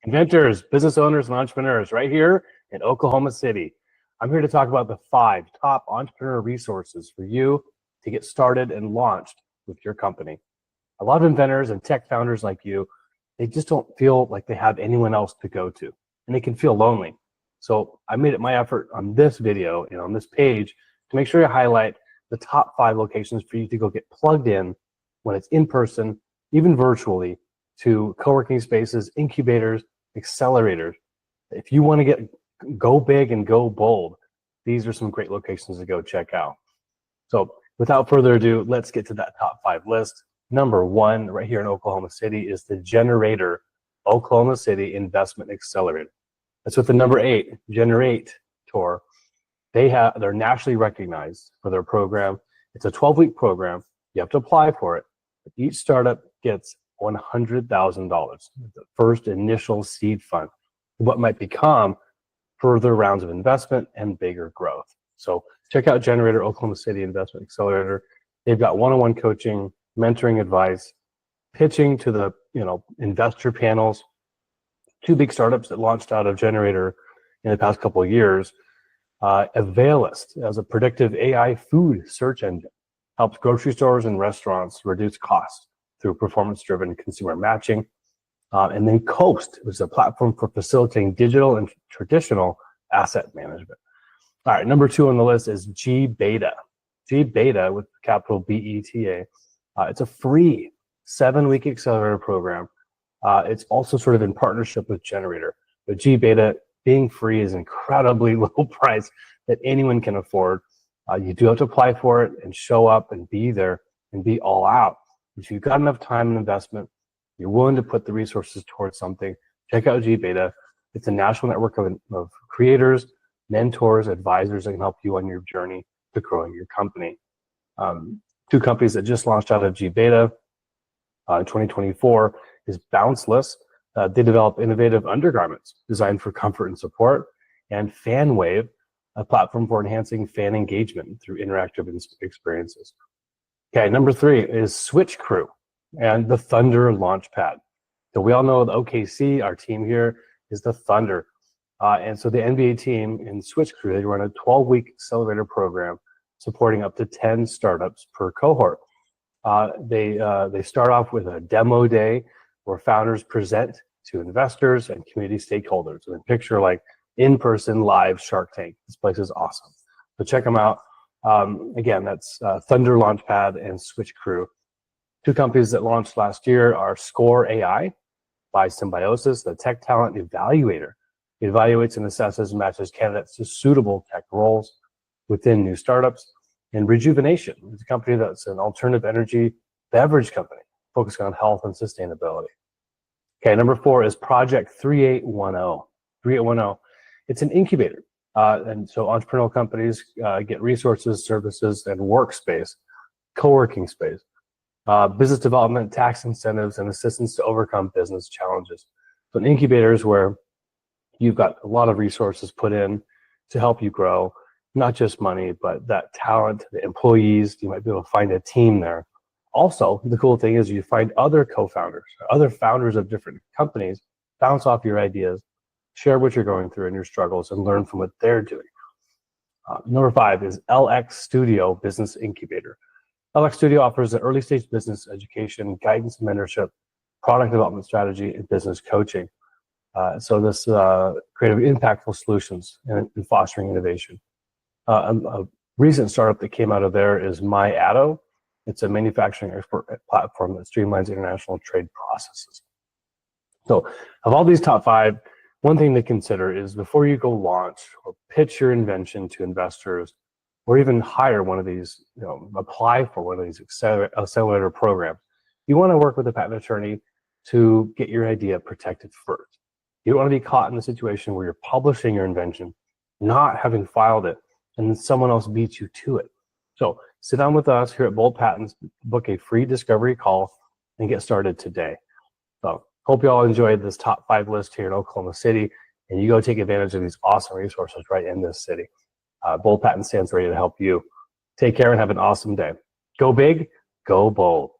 Inventors, business owners, and entrepreneurs right here in Oklahoma City. I'm here to talk about the 5 top entrepreneur resources for you to get started and launched with your company. A lot of inventors and tech founders like you, they just don't feel like they have anyone else to go to, and they can feel lonely. So I made it my effort on this video and on this page to make sure I highlight the top 5 locations for you to go get plugged in when it's in person, even virtually, to co-working spaces, incubators, accelerators. If you want to go big and go bold, these are some great locations to go check out. So without further ado, let's get to that top 5 list. Number 1 right here in Oklahoma City is the Generator Oklahoma City Investment Accelerator. That's with the number 8, Generator. They're nationally recognized for their program. It's a 12-week program. You have to apply for it. Each startup gets $100,000, the first initial seed fund, what might become further rounds of investment and bigger growth. So check out Generator Oklahoma City Investment Accelerator. They've got one-on-one coaching, mentoring advice, pitching to the investor panels. 2 big startups that launched out of Generator in the past couple of years. Availist, as a predictive AI food search engine, helps grocery stores and restaurants reduce costs through performance-driven consumer matching. And then Coast, which is a platform for facilitating digital and traditional asset management. All right, number 2 on the list is G-Beta. G-Beta with capital B-E-T-A. It's a free 7-week accelerator program. It's also sort of in partnership with Generator. But G-Beta, being free, is incredibly low price that anyone can afford. You do have to apply for it and show up and be there and be all out. If you've got enough time and investment, you're willing to put the resources towards something, check out G-Beta. It's a national network of creators, mentors, advisors that can help you on your journey to growing your company. 2 companies that just launched out of G-Beta in 2024 is Bounceless. They develop innovative undergarments designed for comfort and support, and FanWave, a platform for enhancing fan engagement through interactive experiences. Okay, number 3 is Switch Crew and the Thunder Launchpad. So we all know the OKC, our team here, is the Thunder. And so the NBA team in Switch Crew, they run a 12-week accelerator program supporting up to 10 startups per cohort. They start off with a demo day where founders present to investors and community stakeholders. And picture like in-person live Shark Tank. This place is awesome. So check them out. Again, that's Thunder Launchpad and Switch Crew. 2 companies that launched last year are Score AI by Symbiosis, the tech talent evaluator. It evaluates and assesses and matches candidates to suitable tech roles within new startups. And Rejuvenation is a company that's an alternative energy beverage company focused on health and sustainability. Okay, number 4 is Project 3810. 3810. It's an incubator. And so entrepreneurial companies get resources, services, and workspace, co-working space, business development, tax incentives, and assistance to overcome business challenges. So an incubator is where you've got a lot of resources put in to help you grow, not just money, but that talent, the employees. You might be able to find a team there. Also, the cool thing is you find other co-founders, other founders of different companies, bounce off your ideas, share what you're going through and your struggles, and learn from what they're doing. Number 5 is LX Studio Business Incubator. LX Studio offers an early stage business education, guidance and mentorship, product development strategy, and business coaching. So this creative impactful solutions and fostering innovation. A recent startup that came out of there is MyAtto. It's a manufacturing export platform that streamlines international trade processes. So of all these top 5, one thing to consider is before you go launch or pitch your invention to investors, or even hire one of these, apply for one of these accelerator programs, you want to work with a patent attorney to get your idea protected first. You don't want to be caught in a situation where you're publishing your invention, not having filed it, and then someone else beats you to it. So sit down with us here at Bold Patents, book a free discovery call, and get started today. So hope you all enjoyed this top 5 list here in Oklahoma City, and you go take advantage of these awesome resources right in this city. Bold Patent stands ready to help you. Take care and have an awesome day. Go big, go bold.